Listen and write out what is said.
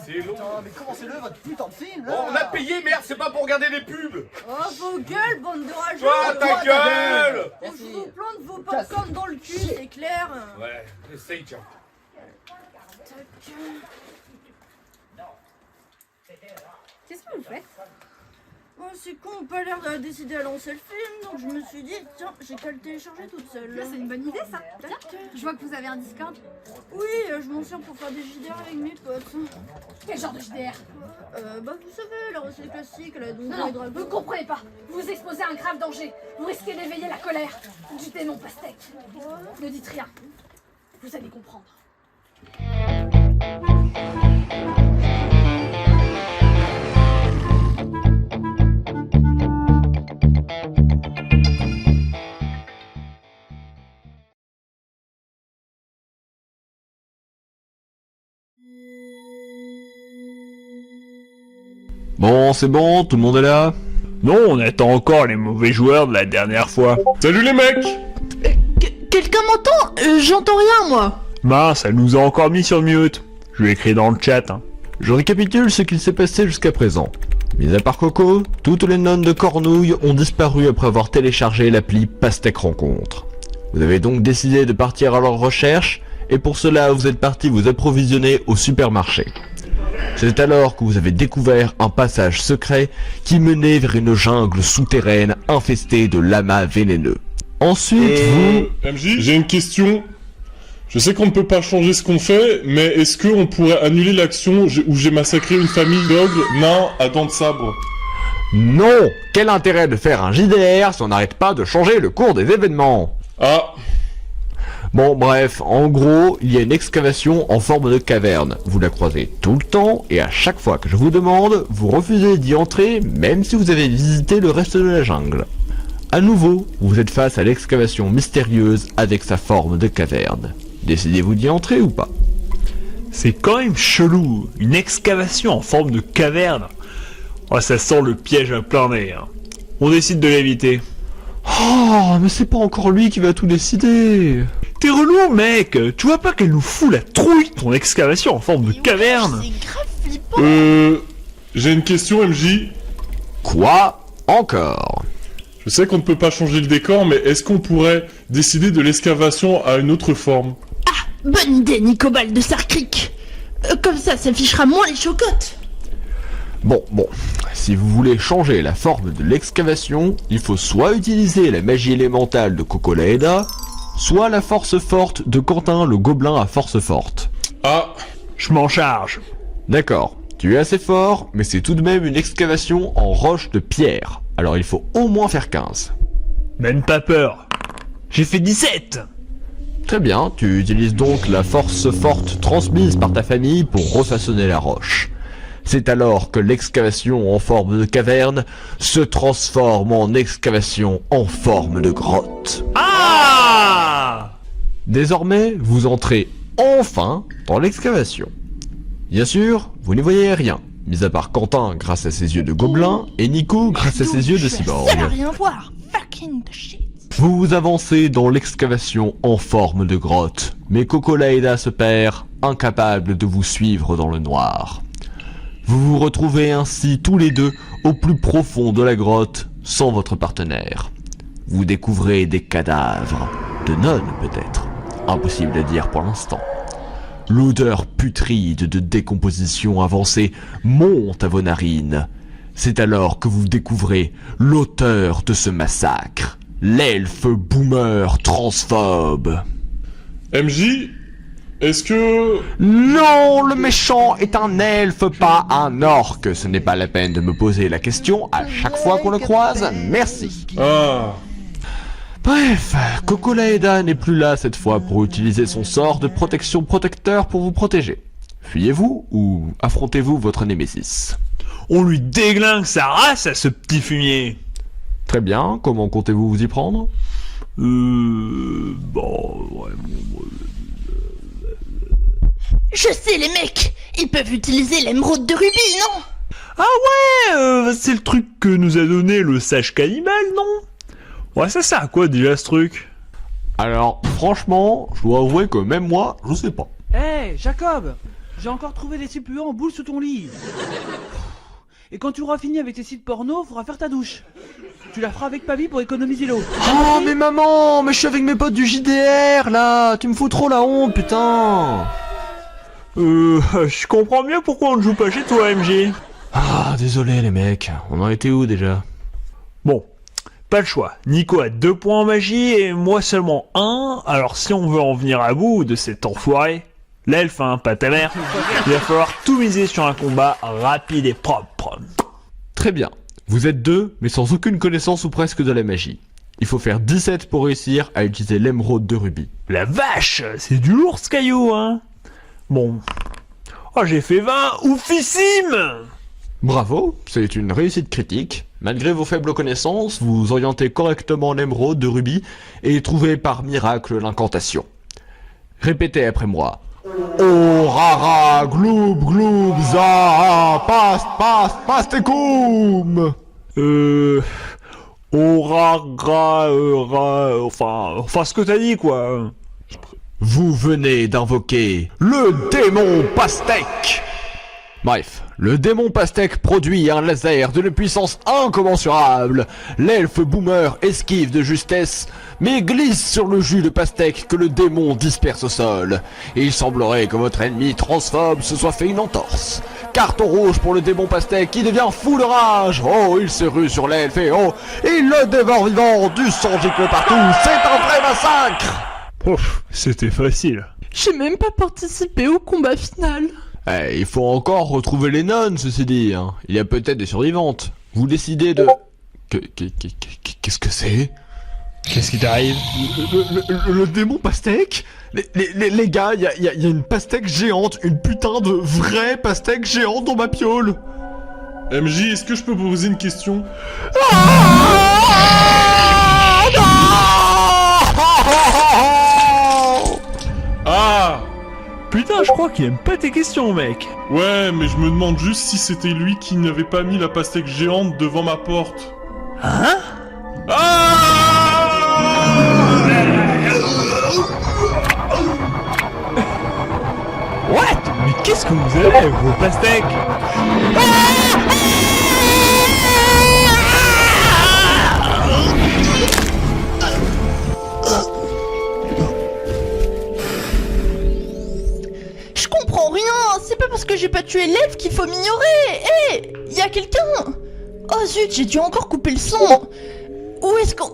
C'est long. Putain, mais commencez-le votre putain de film Oh, là. on a payé, merde, c'est pas pour regarder des pubs. Oh, vos gueules, bande de rageux. Toi, ta gueule. On vous plante vos popcorn dans le cul, c'est clair. Ouais, essaye, tiens. Qu'est-ce que vous faites? Oh, c'est con, on pas l'air de décider à lancer le film, donc je me suis dit, tiens, j'ai qu'à le télécharger toute seule. Là, c'est une bonne idée, ça. Tiens, je vois que vous avez un Discord. Oui, je m'en sers pour faire des JDR avec mes potes. Quel genre de JDR? Bah, vous savez, la recette classique, la donjon Non, et non, dragon. vous comprenez pas. Vous vous exposez à un grave danger. Vous risquez d'éveiller la colère du démon pastèque. Ne dites rien. Vous allez comprendre. Bon, c'est bon, tout le monde est là? Non, on attend encore les mauvais joueurs de la dernière fois. Salut les mecs! Quelqu'un m'entend? J'entends rien, moi. Mince, elle nous a encore mis sur mute. Je lui ai écrit dans le chat. Hein. Je récapitule ce qu'il s'est passé jusqu'à présent. Mis à part Coco, toutes les nonnes de Cornouille ont disparu après avoir téléchargé l'appli Pastèque Rencontre. Vous avez donc décidé de partir à leur recherche, et pour cela vous êtes parti vous approvisionner au supermarché. C'est alors que vous avez découvert un passage secret qui menait vers une jungle souterraine infestée de lamas vénéneux. Ensuite, MJ, j'ai une question. Je sais qu'on ne peut pas changer ce qu'on fait, mais est-ce qu'on pourrait annuler l'action où j'ai massacré une famille d'ogres nains à dents de sabre? Non! Quel intérêt de faire un JDR si on n'arrête pas de changer le cours des événements? Ah! Bon bref, en gros, il y a une excavation en forme de caverne. Vous la croisez tout le temps, et à chaque fois que je vous demande, vous refusez d'y entrer, même si vous avez visité le reste de la jungle. À nouveau, vous êtes face à l'excavation mystérieuse avec sa forme de caverne. Décidez-vous d'y entrer ou pas? C'est quand même chelou, une excavation en forme de caverne. Oh, ça sent le piège à plein nez. Hein. On décide de l'éviter. Oh, mais c'est pas encore lui qui va tout décider. T'es relou, mec. Tu vois pas qu'elle nous fout la trouille, ton excavation en forme de caverne? C'est grave flippant. J'ai une question, MJ. Quoi? Encore? Je sais qu'on ne peut pas changer le décor, mais est-ce qu'on pourrait décider de l'excavation à une autre forme? Bonne idée, Nicobal de Sarkrik. Comme ça affichera moins les chocottes. Bon, si vous voulez changer la forme de l'excavation, il faut soit utiliser la magie élémentale de Coco Laeda, soit la force forte de Quentin le gobelin à force forte. Ah! Je m'en charge. D'accord, tu es assez fort, mais c'est tout de même une excavation en roche de pierre, alors il faut au moins faire 15. Même pas peur. J'ai fait 17. Très bien, tu utilises donc la force forte transmise par ta famille pour refaçonner la roche. C'est alors que l'excavation en forme de caverne se transforme en excavation en forme de grotte. Ah! Désormais, vous entrez enfin dans l'excavation. Bien sûr, vous n'y voyez rien, mis à part Quentin grâce à ses yeux de gobelin et Nico grâce à ses yeux de cyborg. Ça va rien voir. Fucking the shit. Vous vous avancez dans l'excavation en forme de grotte, mais Coco Laeda se perd, incapable de vous suivre dans le noir. Vous vous retrouvez ainsi tous les deux au plus profond de la grotte, sans votre partenaire. Vous découvrez des cadavres, de nonnes peut-être, impossible à dire pour l'instant. L'odeur putride de décomposition avancée monte à vos narines. C'est alors que vous découvrez l'auteur de ce massacre, l'elfe boomer transphobe. MJ, est-ce que... Non, le méchant est un elfe, pas un orc. Ce n'est pas la peine de me poser la question à chaque fois qu'on le croise. Merci. Ah... Bref, Coco Laeda n'est plus là cette fois pour utiliser son sort de protection protecteur pour vous protéger. Fuyez-vous ou affrontez-vous votre némésis? On lui déglingue sa race à ce petit fumier. Très bien, comment comptez-vous vous y prendre? Bon, ouais, Je sais, les mecs. Ils peuvent utiliser l'émeraude de rubis, non? Ah ouais, c'est le truc que nous a donné le sage cannibale, non? Ouais, ça sert à quoi déjà ce truc? Alors, franchement, je dois avouer que même moi, je sais pas. Hey, Jacob! J'ai encore trouvé des suppléments en boule sous ton lit. Et quand tu auras fini avec tes sites porno, faudra faire ta douche. Tu la feras avec Papi pour économiser l'eau. Oh mais maman, mais je suis avec mes potes du JDR là. Tu me fous trop la honte, putain. Je comprends mieux pourquoi on ne joue pas chez toi, MJ. Ah, désolé les mecs, on en était où déjà? Bon, pas le choix. Nico a 2 points en magie et moi seulement 1. Alors si on veut en venir à bout de cet enfoiré, l'elfe, hein, pas ta mère, il va falloir tout miser sur un combat rapide et propre. Très bien. Vous êtes 2, mais sans aucune connaissance ou presque de la magie. Il faut faire 17 pour réussir à utiliser l'émeraude de rubis. La vache, c'est du lourd ce caillou, hein. Bon. Oh, j'ai fait 20, oufissime. Bravo, c'est une réussite critique. Malgré vos faibles connaissances, vous orientez correctement l'émeraude de rubis et trouvez par miracle l'incantation. Répétez après moi. Oh rara, gloub, gloub, za, pastecum. Enfin ce que t'as dit, quoi. Vous venez d'invoquer le démon pastèque. Bref, le démon pastèque produit un laser d'une puissance incommensurable. L'elfe boomer esquive de justesse, mais glisse sur le jus de pastèque que le démon disperse au sol. Et il semblerait que votre ennemi transphobe se soit fait une entorse. Carton rouge pour le démon pastèque qui devient fou de rage. Oh, il se rue sur l'elfe et oh, il le dévore vivant, du sang gicle partout. C'est un vrai massacre. Ouf, c'était facile. J'ai même pas participé au combat final. Eh, il faut encore retrouver les nonnes, ceci dit. Hein. Il y a peut-être des survivantes. Vous décidez de... Qu'est-ce que c'est? Qu'est-ce qui t'arrive? Le démon pastèque? Les gars, il y a une pastèque géante, une putain de vraie pastèque géante dans ma piole. MJ, est-ce que je peux vous poser une question? Ah! Putain, je crois qu'il aime pas tes questions, mec. Ouais, mais je me demande juste si c'était lui qui n'avait pas mis la pastèque géante devant ma porte. Hein? Ah! What? Mais qu'est-ce que vous avez, gros pastèque? Je comprends rien, c'est pas parce que j'ai pas tué l'elfe qu'il faut m'ignorer. Hé, y a quelqu'un? Oh zut, j'ai dû encore couper le son. Où est-ce qu'on...